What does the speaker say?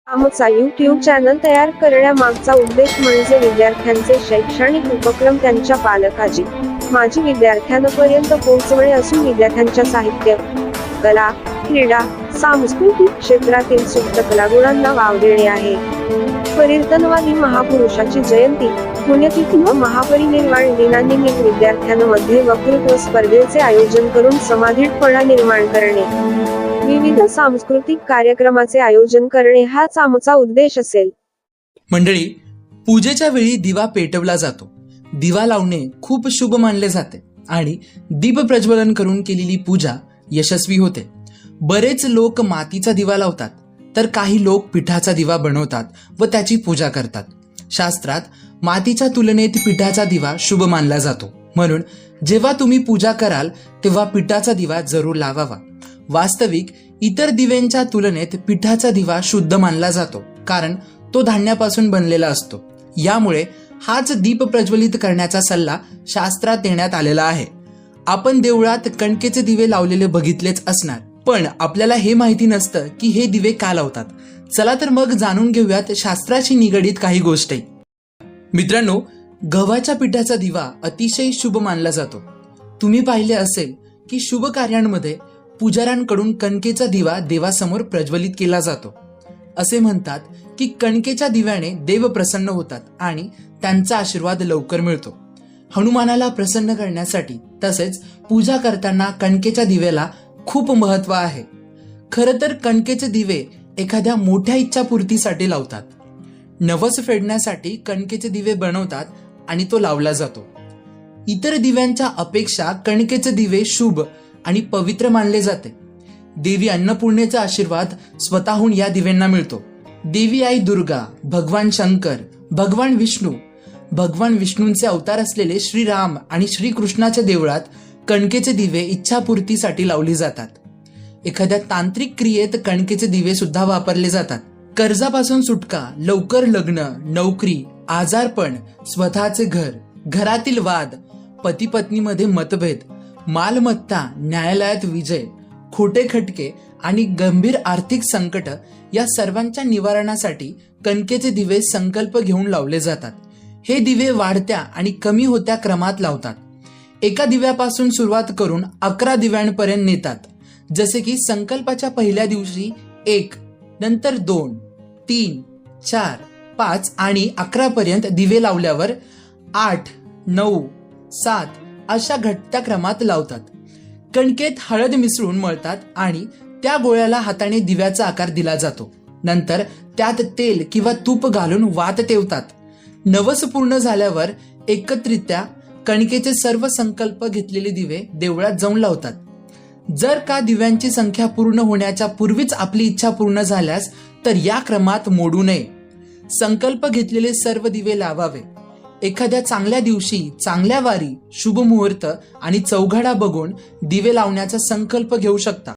आमचा YouTube channel तयार करण्यामागचा उद्देश म्हणजे विद्यार्थ्यांचे शैक्षणिक उपक्रम त्यांच्या पालकाची माजी विद्यार्थ्यांपर्यंत पोहोचवणे असून विद्यार्थ्यांच्या साहित्य, कला, क्रीडा, सांस्कृतिक क्षेत्रातील सुप्त कलागुणांना वाव देणे आहे. परिवर्तनवादी महापुरुषाची जयंती, पुण्यतिथी व महापरिनिर्वाण दिनानिमित्त विद्यार्थ्यांमध्ये वक्तृत्व स्पर्धेचे आयोजन करून समाधीतपणा निर्माण करणे, विविध सांस्कृतिक कार्यक्रमाचे आयोजन करणे हाच आमचा उद्देश असेल. मंडळी, पूजेच्या वेळी दिवा पेटवला जातो. दिवा लावणे खूप शुभ मानले जाते आणि दीप प्रज्वलन करून केलेली पूजा यशस्वी होते. बरेच लोक मातीचा दिवा लावतात, तर काही लोक पिठाचा दिवा बनवतात व त्याची पूजा करतात. शास्त्रात मातीच्या तुलनेत पिठाचा दिवा शुभ मानला जातो. म्हणून जेव्हा तुम्ही पूजा कराल तेव्हा पिठाचा दिवा जरूर लावावा. वास्तविक इतर दिव्यांच्या तुलनेत पिठाचा दिवा शुद्ध मानला जातो, कारण तो धान्यापासून बनलेला असतो. यामुळे हाच दीप प्रज्वलित करण्याचा सल्ला शास्त्रात देण्यात आलेला आहे. आपण देवळात कणकेचे दिवे लावलेले बघितलेच असणार, पण आपल्याला हे माहिती नसतं की हे दिवे का लावतात. चला तर मग जाणून घेऊयात शास्त्राशी निगडीत काही गोष्टी. मित्रांनो, गव्हाच्या पिठाचा दिवा अतिशय शुभ मानला जातो. तुम्ही पाहिले असेल की शुभ कार्यांमध्ये पुजाऱ्यांकडून कणकेचा दिवा देवासमोर प्रज्वलित केला जातो. असे म्हणतात की कणकेच्या दिव्याने देव प्रसन्न होतात आणि त्यांचा आशीर्वाद लवकर मिळतो. हनुमानाला प्रसन्न करण्यासाठी तसेच पूजा करताना कणकेच्या दिव्याला खूप महत्व आहे. खरं तर कणकेचे दिवे एखाद्या मोठ्या इच्छापूर्तीसाठी लावतात. नवस फेडण्यासाठी कणकेचे दिवे बनवतात आणि तो लावला जातो. इतर दिव्यांच्या अपेक्षा कणकेचे दिवे शुभ आणि पवित्र मानले जाते. देवी अन्नपूर्णेचा आशीर्वाद स्वतःहून या दिव्यांना मिळतो. देवी आई दुर्गा, भगवान शंकर, भगवान विष्णूंचे अवतार असलेले श्रीराम आणि श्रीकृष्णाच्या देवळात कणकेचे दिवे इच्छापूर्तीसाठी लावली जातात. एखाद्या तांत्रिक क्रियेत कणकेचे दिवे सुद्धा वापरले जातात. कर्जापासून सुटका, लवकर लग्न, नोकरी, आजारपण, स्वतःचे घर, घरातील वाद, पती पत्नीमध्ये मतभेद, मालमत्ता, न्यायालयात विजय, खोटे खटके आणि गंभीर आर्थिक संकट या सर्वांच्या निवारणासाठी कणकेचे दिवे संकल्प घेऊन लावले जातात. हे दिवे वाढत्या आणि कमी होत्या क्रमात लावतात. एका दिव्यापासून सुरुवात करून 11 दिव्यांपर्यंत नेतात. जसे की संकल्पाच्या पहिल्या दिवशी 1, नंतर 2, 3, 4, 5 आणि 11 पर्यंत दिवे लावल्यावर 8, 9, 7 अशा घटत्या क्रमात लावतात. कणकेत हळद मिसळून मळतात आणि त्या गोळ्याला हाताने दिव्याचा आकार दिला जातो. नंतर त्यात तेल किंवा तूप घालून वात तेवतात. नवस पूर्ण झाल्यावर एकत्रित्या कणकेचे सर्व संकल्प घेतलेले दिवे देवळात जाऊन लावतात. जर का दिव्यांची संख्या पूर्ण होण्याच्या पूर्वीच आपली इच्छा पूर्ण झाल्यास तर या क्रमात मोडू नये. संकल्प घेतलेले सर्व दिवे लावावे. एखाद्या चांगल्या दिवशी, चांगल्या वारी, शुभ मुहूर्त आणि चौघडा बघून दिवे लावण्याचा संकल्प घेऊ शकता.